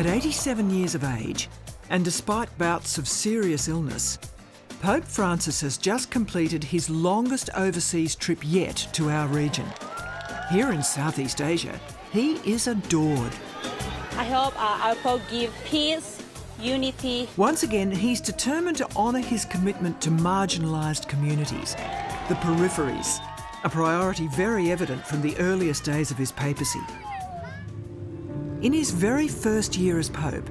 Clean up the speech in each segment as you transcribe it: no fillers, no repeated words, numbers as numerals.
At 87 years of age, and despite bouts of serious illness, Pope Francis has just completed his longest overseas trip yet to our region. Here in Southeast Asia, he is adored. I hope our Pope give peace, unity. Once again, he's determined to honour his commitment to marginalised communities, the peripheries, a priority very evident from the earliest days of his papacy. In his very first year as Pope,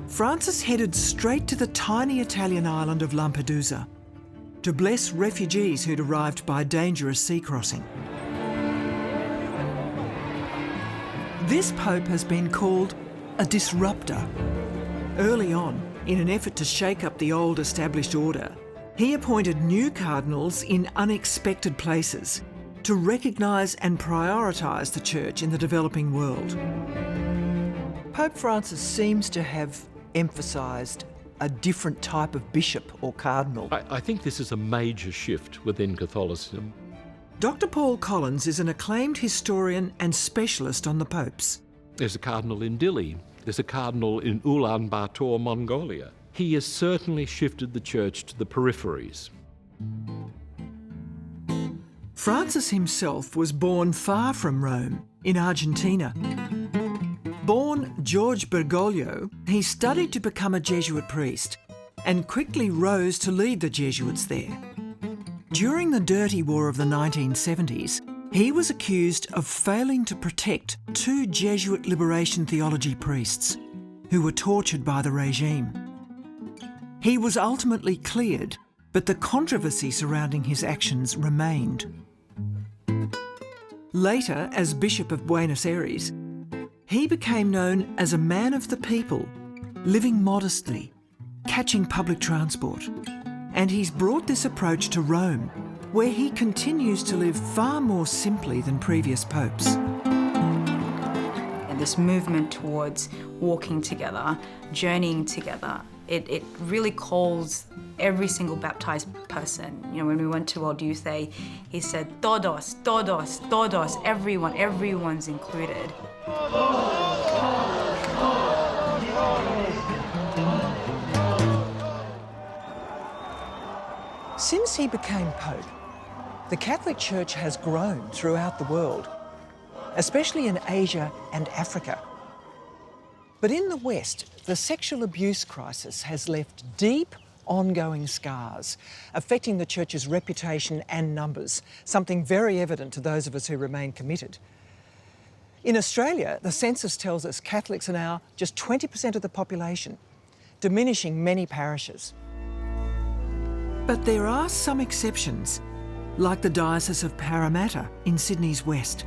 Francis headed straight to the tiny Italian island of Lampedusa to bless refugees who'd arrived by dangerous sea crossing. This Pope has been called a disruptor. Early on, in an effort to shake up the old established order, he appointed new cardinals in unexpected places to recognise and prioritise the Church in the developing world. Pope Francis seems to have emphasised a different type of bishop or cardinal. I think this is a major shift within Catholicism. Dr. Paul Collins is an acclaimed historian and specialist on the popes. There's a cardinal in Dili. There's a cardinal in Ulaanbaatar, Mongolia. He has certainly shifted the Church to the peripheries. Francis himself was born far from Rome, in Argentina. Born George Bergoglio, he studied to become a Jesuit priest and quickly rose to lead the Jesuits there. During the Dirty War of the 1970s, he was accused of failing to protect two Jesuit liberation theology priests who were tortured by the regime. He was ultimately cleared, but the controversy surrounding his actions remained. Later, as Bishop of Buenos Aires, he became known as a man of the people, living modestly, catching public transport. And he's brought this approach to Rome, where he continues to live far more simply than previous popes. And this movement towards walking together, journeying together, it really calls every single baptized person. You know, when we went to World Youth Day, he said, todos, todos, todos, everyone, everyone's included. Since he became Pope, the Catholic Church has grown throughout the world, especially in Asia and Africa. But in the West, the sexual abuse crisis has left deep, ongoing scars, affecting the Church's reputation and numbers, something very evident to those of us who remain committed. In Australia, the census tells us Catholics are now just 20% of the population, diminishing many parishes. But there are some exceptions, like the Diocese of Parramatta in Sydney's west.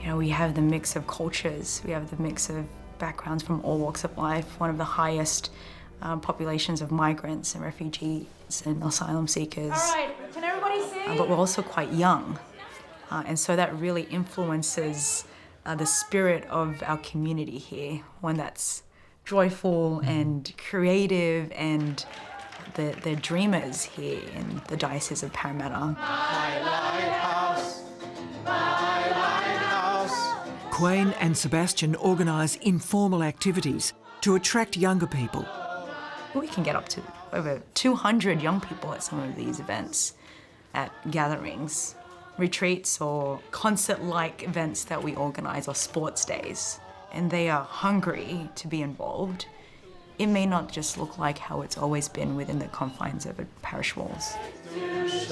You know, we have the mix of cultures, we have the mix of backgrounds from all walks of life, one of the highest populations of migrants and refugees and asylum seekers. All right, can everybody see? But we're also quite young, and so that really influences the spirit of our community here, one that's joyful and creative, and the dreamers here in the Diocese of Parramatta. My lighthouse, my lighthouse. Quayne and Sebastian organise informal activities to attract younger people. We can get up to over 200 young people at some of these events, at gatherings, retreats or concert-like events that we organise, or sports days. And they are hungry to be involved. It may not just look like how it's always been within the confines of parish walls.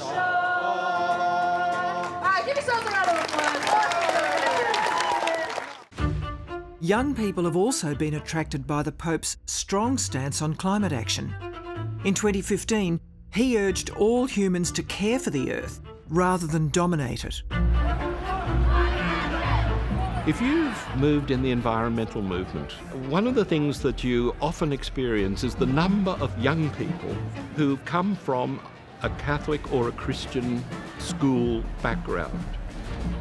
All right, give yourselves a round of applause. Young people have also been attracted by the Pope's strong stance on climate action. In 2015, he urged all humans to care for the Earth rather than dominate it. If you've moved in the environmental movement, one of the things that you often experience is the number of young people who come from a Catholic or a Christian school background.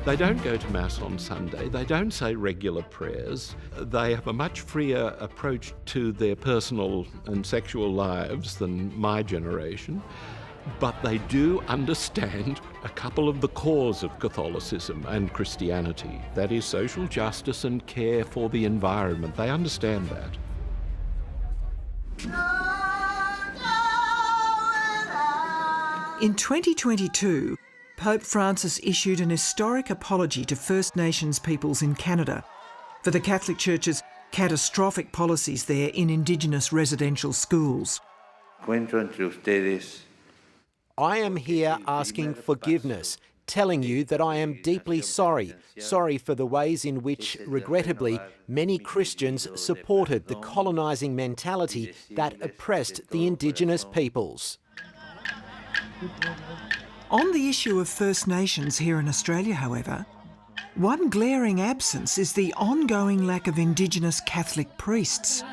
They don't go to Mass on Sunday, they don't say regular prayers, they have a much freer approach to their personal and sexual lives than my generation, but they do understand a couple of the cores of Catholicism and Christianity, that is social justice and care for the environment. They understand that. In 2022, Pope Francis issued an historic apology to First Nations peoples in Canada for the Catholic Church's catastrophic policies there in indigenous residential schools. I am here asking forgiveness, telling you that I am deeply sorry for the ways in which, regrettably, many Christians supported the colonising mentality that oppressed the Indigenous peoples. On the issue of First Nations here in Australia, however, one glaring absence is the ongoing lack of Indigenous Catholic priests.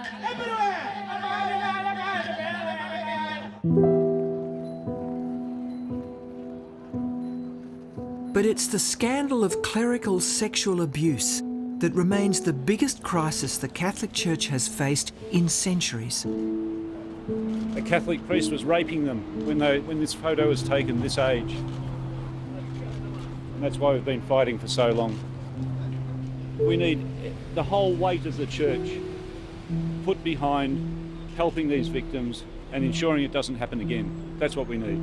But it's the scandal of clerical sexual abuse that remains the biggest crisis the Catholic Church has faced in centuries. A Catholic priest was raping them when this photo was taken this age. And that's why we've been fighting for so long. We need the whole weight of the church put behind helping these victims and ensuring it doesn't happen again. That's what we need.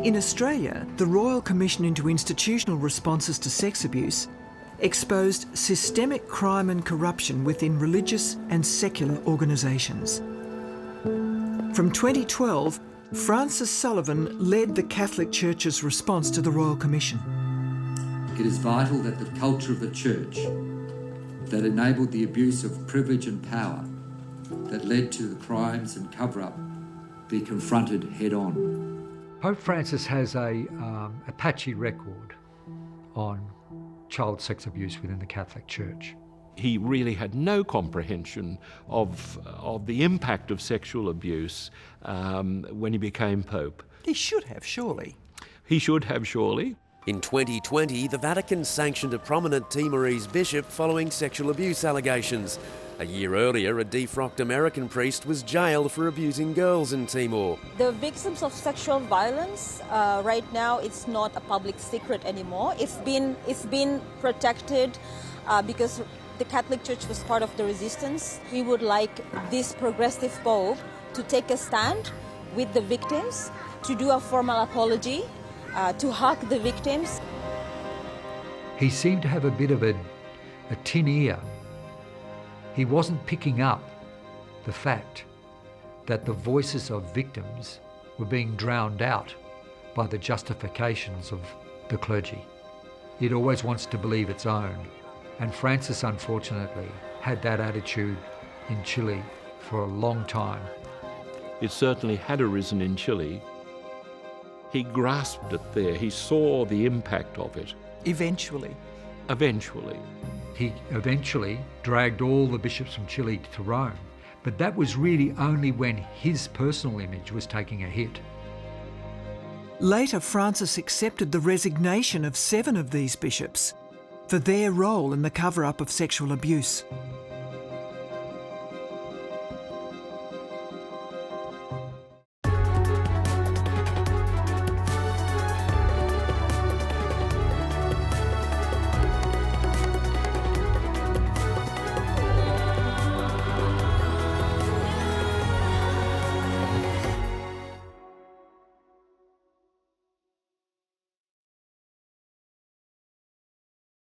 In Australia, the Royal Commission into Institutional Responses to Sex Abuse exposed systemic crime and corruption within religious and secular organisations. From 2012, Francis Sullivan led the Catholic Church's response to the Royal Commission. It is vital that the culture of the Church that enabled the abuse of privilege and power that led to the crimes and cover-up be confronted head-on. Pope Francis has a patchy record on child sex abuse within the Catholic Church. He really had no comprehension of the impact of sexual abuse when he became Pope. He should have, surely. He should have, surely. In 2020, the Vatican sanctioned a prominent Timorese bishop following sexual abuse allegations. A year earlier, a defrocked American priest was jailed for abusing girls in Timor. The victims of sexual violence, right now, it's not a public secret anymore. It's been protected because the Catholic Church was part of the resistance. We would like this progressive Pope to take a stand with the victims, to do a formal apology, to hug the victims. He seemed to have a bit of a tin ear. He wasn't picking up the fact that the voices of victims were being drowned out by the justifications of the clergy. It always wants to believe its own. And Francis, unfortunately, had that attitude in Chile for a long time. It certainly had arisen in Chile. He grasped it there. He saw the impact of it. Eventually. He eventually dragged all the bishops from Chile to Rome, but that was really only when his personal image was taking a hit. Later, Francis accepted the resignation of 7 of these bishops for their role in the cover-up of sexual abuse.